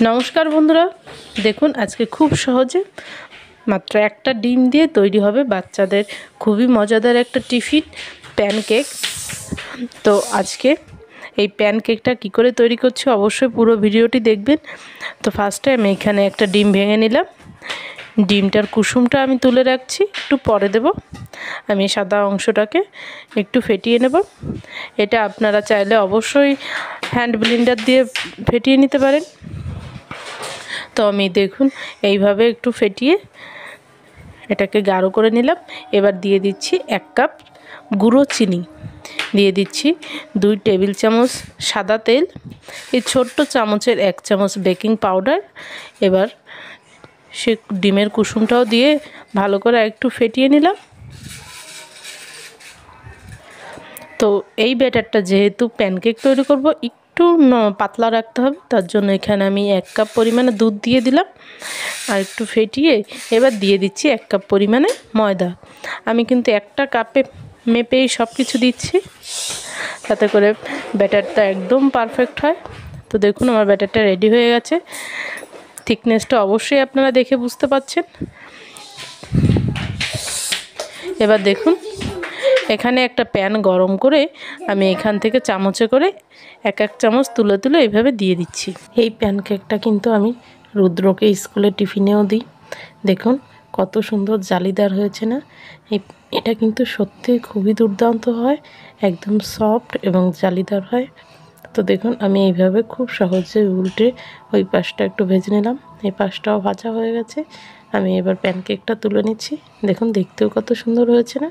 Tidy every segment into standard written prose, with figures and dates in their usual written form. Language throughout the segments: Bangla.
नमस्कार बंधुरा देखुन आज के खूब सहजे मात्र एक डिम दिए तैरी होबे बाच्चादेर खूबी मजादार एक टिफिन पैनकेक। तो आज के এই প্যানকেকটা কি করে তৈরি করছি অবশ্যই পুরো ভিডিওটি দেখবেন। তো ফার্স্টে আমি এখানে একটা ডিম ভেঙে নিলাম। ডিমটার কুসুমটা আমি তুলে রাখছি, একটু পরে দেব। আমি সাদা অংশটাকে একটু ফেটিয়ে নেব। এটা আপনারা চাইলে অবশ্যই হ্যান্ড ব্লেন্ডার দিয়ে ফেটিয়ে নিতে পারেন। তো আমি দেখুন এইভাবে একটু ফেটিয়ে এটাকে গাঢ় করে নিলাম। এবার দিয়ে দিচ্ছি 1 কাপ গুঁড়ো চিনি, দিয়ে দিচ্ছি 2 টেবিল চামচ সাদা তেল, এই ছোট্ট চামচের 1 চামচ বেকিং পাউডার। এবার সে ডিমের কুসুমটাও দিয়ে ভালো করে একটু ফেটিয়ে নিলাম। তো এই ব্যাটারটা যেহেতু প্যানকেক তৈরি করব একটু পাতলা রাখতে হবে, তার জন্য এখানে আমি 1 কাপ পরিমাণে দুধ দিয়ে দিলাম আর একটু ফেটিয়ে এবার দিয়ে দিচ্ছি 1 কাপ পরিমাণে ময়দা। আমি কিন্তু একটা কাপে মেপেই সব কিছু দিচ্ছি তাতে করে ব্যাটারটা একদম পারফেক্ট হয়। তো দেখুন আমার ব্যাটারটা রেডি হয়ে গেছে। থিকনেসটা অবশ্যই আপনারা দেখে বুঝতে পারছেন। এবার দেখুন এখানে একটা প্যান গরম করে আমি এখান থেকে চামচে করে 1 চামচ তুলে তুলে এইভাবে দিয়ে দিচ্ছি। এই প্যানকেকটা কিন্তু আমি রুদ্রকে স্কুলে টিফিনেও দিই। দেখুন কত সুন্দর জালিদার হয়েছে না? এটা কিন্তু সত্যি খুবই দুর্দান্ত হয়, একদম সফট এবং জালিদার হয়। তো দেখুন আমি এইভাবে খুব সহজে উল্টে ওই পাশটা একটু ভেজে নিলাম, এই পাশটাও ভাজা হয়ে গেছে। আমি এবার প্যানকেকটা তুলে নিচ্ছি। দেখুন দেখতেও কত সুন্দর হয়েছে না?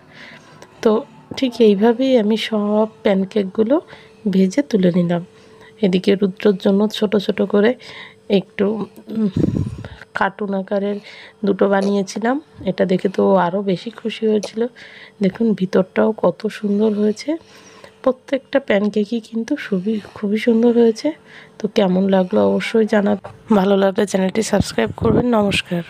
তো ঠিক এইভাবেই আমি সব প্যানকেকগুলো ভেজে তুলে নিলাম। এদিকে রুদ্রর জন্য ছোট ছোট করে একটু কার্টুন আকারের দুটো বানিয়েছিলাম, এটা দেখে তো আরও বেশি খুশি হয়েছিল। দেখুন ভিতরটাও কত সুন্দর হয়েছে। প্রত্যেকটা প্যানকেকই কিন্তু খুবই সুন্দর হয়েছে। তো কেমন লাগলো অবশ্যই জানাবেন। ভালো লাগলে চ্যানেলটি সাবস্ক্রাইব করবেন। নমস্কার।